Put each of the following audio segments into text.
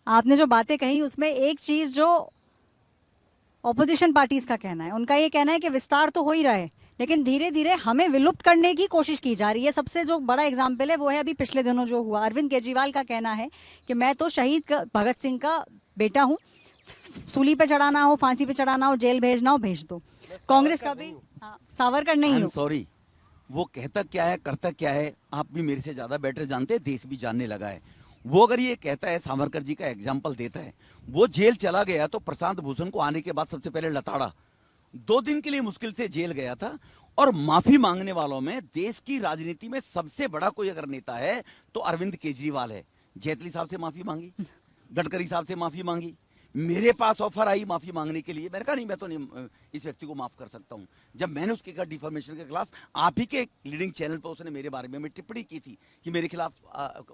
आपने जो बातें कही उसमें एक चीज जो ऑपोजिशन पार्टीज का कहना है, उनका ये कहना है कि विस्तार तो हो ही रहा है लेकिन धीरे धीरे हमें विलुप्त करने की कोशिश की जा रही है। सबसे जो बड़ा एग्जाम्पल है वो है अभी पिछले दिनों जो हुआ। अरविंद केजरीवाल का कहना है कि मैं तो शहीद भगत सिंह का बेटा हूँ, सूली पे चढ़ाना हो, फांसी पे चढ़ाना हो, जेल भेजना हो, भेज दो। कांग्रेस का भी, हाँ, सावरकर आई नहीं एम हो। सॉरी, वो कहता क्या है करता क्या है आप भी मेरे से ज्यादा बेटर जानते हैं, देश भी जानने लगा है। वो अगर ये कहता है, सावरकर जी का एग्जाम्पल देता है, वो जेल चला गया तो प्रशांत भूषण को आने के बाद सबसे पहले लताड़ा, 2 दिन के लिए मुश्किल से जेल गया था। और माफी मांगने वालों में देश की राजनीति में सबसे बड़ा कोई अगर नेता है तो अरविंद केजरीवाल है। जेटली साहब से माफी मांगी, गडकरी साहब से माफी मांगी, मेरे पास ऑफर आई माफी मांगने के लिए, मैंने कहा नहीं मैं तो नहीं इस व्यक्ति को माफ कर सकता हूं। जब मैंने उसके खिलाफ डिफॉर्मेशन के खिलाफ, आप ही के लीडिंग चैनल पर उसने मेरे बारे में टिप्पणी की थी कि मेरे खिलाफ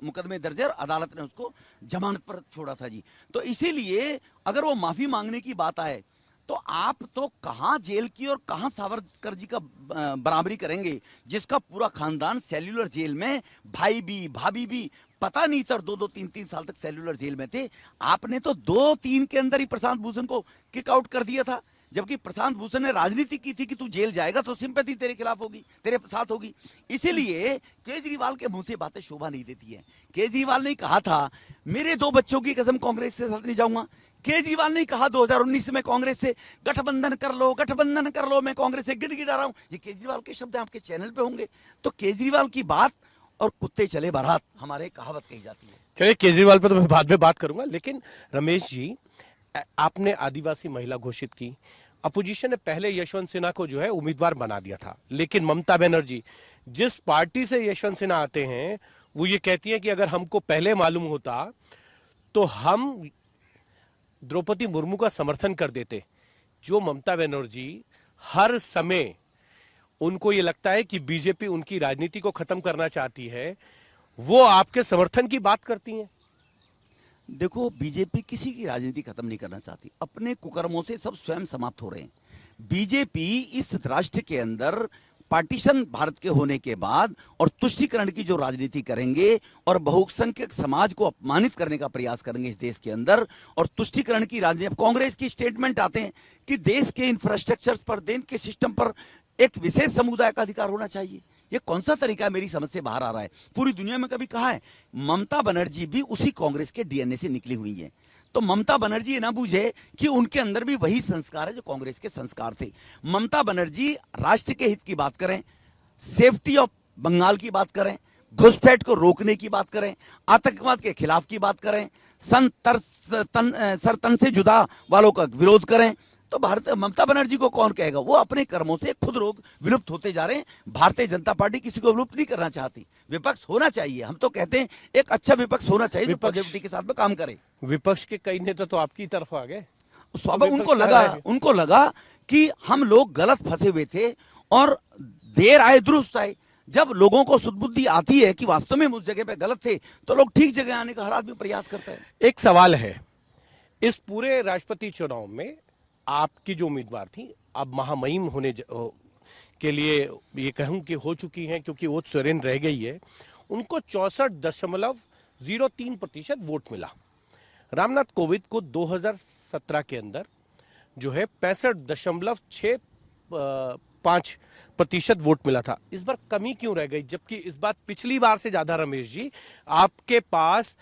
मुकदमे दर्ज है और अदालत ने उसको जमानत पर छोड़ा था जी। तो इसीलिए अगर वो माफी मांगने की बात आए तो आप तो कहां जेल की और कहां सावरकर जी का बराबरी करेंगे, जिसका पूरा खानदान सेल्यूलर जेल में, भाई भी भाभी भी, पता नहीं सर 2-2 3-3 साल तक सेल्यूलर जेल में थे। आपने तो 2-3 के अंदर ही प्रशांत भूषण को किक आउट कर दिया था, जबकि प्रशांत भूषण ने राजनीति की थी कि तू जेल जाएगा तो सिंपैथी तेरे खिलाफ होगी, तेरे साथ होगी। इसीलिए केजरीवाल के मुंह से बातें शोभा नहीं देती है। केजरीवाल ने कहा था मेरे 2 बच्चों की कसम कांग्रेस के साथ नहीं जाऊंगा। केजरीवाल ने कहा 2019 में कांग्रेस से गठबंधन कर लो, गठबंधन कर लो, मैं कांग्रेस से गिड़गिड़ा रहा हूं। ये केजरीवाल के शब्द आपके चैनल पे होंगे। तो केजरीवाल की बात और कुत्ते चले बारात, हमारे कहावत कही जाती है। चलिए, केजरीवाल पे तो मैं बाद में बात करूंगा, लेकिन रमेश जी, आपने आदिवासी महिला घोषित की, अपोजिशन ने पहले यशवंत सिन्हा को जो है उम्मीदवार बना दिया था, लेकिन ममता बनर्जी जिस पार्टी से यशवंत सिन्हा आते हैं वो ये कहती है कि अगर हमको पहले मालूम होता तो हम द्रौपदी मुर्मू का समर्थन कर देते। जो ममता बनर्जी हर समय, उनको ये लगता है कि बीजेपी उनकी राजनीति को खत्म करना चाहती है, वो आपके समर्थन की बात करती हैं। देखो, बीजेपी किसी की राजनीति खत्म नहीं करना चाहती, अपने कुकर्मों से सब स्वयं समाप्त हो रहे हैं। बीजेपी इस राष्ट्र के अंदर पार्टीशन भारत के होने के बाद और तुष्टीकरण की जो राजनीति करेंगे और बहुसंख्यक समाज को अपमानित करने का प्रयास करेंगे इस देश के अंदर, और तुष्टीकरण की राजनीति, कांग्रेस की स्टेटमेंट आते हैं कि देश के इंफ्रास्ट्रक्चर पर, देश के सिस्टम पर एक विशेष समुदाय का अधिकार होना चाहिए। ये कौन सा तरीका है, मेरी समझ से बाहर आ रहा है। पूरी दुनिया में कभी कहा है? ममता बनर्जी भी उसी कांग्रेस के डीएनए से निकली हुई है। तो ममता बनर्जी ये ना बूझे कि उनके अंदर भी वही संस्कार है जो कांग्रेस के संस्कार थे। ममता बनर्जी राष्ट्र के हित की बात करें, सेफ्टी ऑफ बंगाल की बात करें, घुसपैठ को रोकने की बात करें, आतंकवाद के खिलाफ की बात करें, सर तन से जुदा वालों का विरोध करें, तो भारतीय ममता बनर्जी को कौन कहेगा? वो अपने कर्मों से खुद रोग विलुप्त होते जा रहे हैं। भारतीय जनता पार्टी किसी को विलुप्त नहीं करना चाहती। विपक्ष होना चाहिए, हम तो कहते हैं एक अच्छा विपक्ष होना चाहिए जो पॉजिटिविटी के साथ में काम करे। विपक्ष के कई नेता तो आपकी तरफ आ गए। स्वाभाविक उनको लगा कि हम लोग गलत फंसे हुए थे और देर आए दुरुस्त आए। जब लोगों को सुदबुद्धि आती है कि वास्तव में उस जगह पे गलत थे तो लोग ठीक जगह आने का हर आदमी प्रयास करता है। एक सवाल है, इस पूरे राष्ट्रपति चुनाव में आपकी जो उम्मीदवार थी, अब महामहिम होने के लिए ये कहूं कि हो चुकी हैं, क्योंकि ओज सोरेन रह गई है, उनको 64.03% वोट मिला। रामनाथ कोविंद को 2017 के अंदर जो है 65.65% वोट मिला था। इस बार कमी क्यों रह गई, जबकि इस बार पिछली बार से ज्यादा रमेश जी आपके पास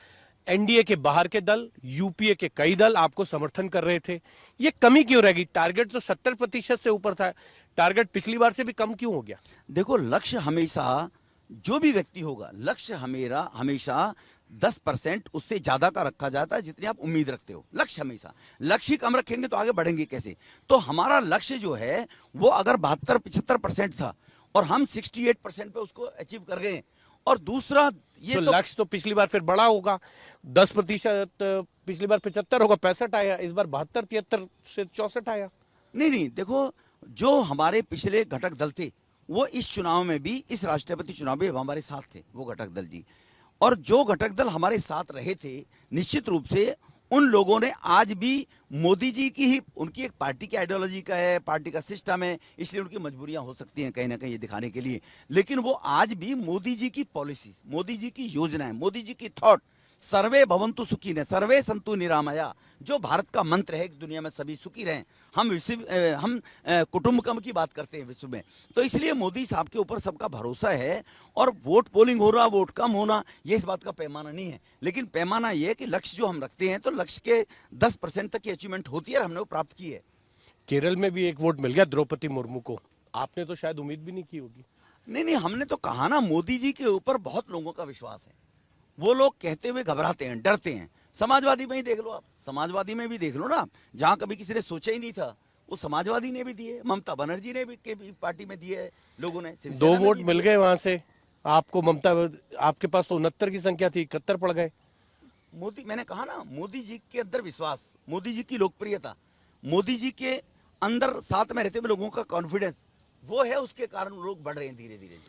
एनडीए के बाहर के दल, यूपीए के कई दल आपको समर्थन कर रहे थे? ये कमी क्यों रह गई? टारगेट तो 70% से ऊपर था, टारगेट पिछली बार से भी कम क्यों हो गया? देखो, लक्ष्य हमेशा, जो भी व्यक्ति होगा, लक्ष्य हमेशा 10% उससे ज्यादा का रखा जाता है जितनी आप उम्मीद रखते हो। लक्ष्य हमेशा, लक्ष्य कम रखेंगे तो आगे बढ़ेंगे कैसे? तो हमारा लक्ष्य जो है वो अगर 72-75% था और हम 68% पे उसको अचीव कर गए। और दूसरा ये तो लक्ष्य तो पिछली बार फिर बड़ा होगा, 10%, पिछली बार 75 होगा, 65 आया, इस बार 72-73 से 64 आया। नहीं, देखो, जो हमारे पिछले घटक दल थे वो इस चुनाव में भी, इस राष्ट्रपति चुनाव में हमारे साथ थे वो घटक दल जी। और जो घटक दल हमारे साथ रहे थे, निश्चित रूप से उन लोगों ने आज भी मोदी जी की ही, उनकी एक पार्टी की आइडियोलॉजी का है, पार्टी का सिस्टम है, इसलिए उनकी मजबूरियां हो सकती हैं कहीं ना कहीं ये दिखाने के लिए, लेकिन वो आज भी मोदी जी की पॉलिसीज, मोदी जी की योजनाएं, मोदी जी की थॉट सर्वे भवन्तु सुखिनः सर्वे सन्तु निरामया, जो भारत का मंत्र है कि दुनिया में सभी सुखी रहें। हम कुटुंबकम की बात करते हैं विश्व में, तो इसलिए मोदी साहब के ऊपर सबका भरोसा है। और वोट पोलिंग हो रहा, वोट कम होना, ये इस बात का पैमाना नहीं है, लेकिन पैमाना ये है कि लक्ष्य जो हम रखते हैं तो लक्ष्य के 10% तक की अचीवमेंट होती है और हमने वो प्राप्त की है। केरल में भी एक वोट मिल गया द्रौपदी मुर्मू को, आपने तो शायद उम्मीद भी नहीं की होगी। नहीं, हमने तो कहा ना, मोदी जी के ऊपर बहुत लोगों का विश्वास है। वो लोग कहते हुए घबराते हैं, डरते हैं। समाजवादी में ही देख लो आप, समाजवादी में भी देख लो ना, जहां कभी किसी ने सोचा ही नहीं था वो समाजवादी ने भी दिए, ममता बनर्जी ने भी के भी पार्टी में दिए लोगों ने। 2 वोट मिल गए वहां से आपको, ममता आपके पास तो 69 की संख्या थी, 71 पड़ गए। मोदी, मैंने कहा ना, मोदी जी के अंदर विश्वास, मोदी जी की लोकप्रियता, मोदी जी के अंदर साथ में रहते हुए लोगों का कॉन्फिडेंस, वो है, उसके कारण लोग बढ़ रहे हैं धीरे धीरे।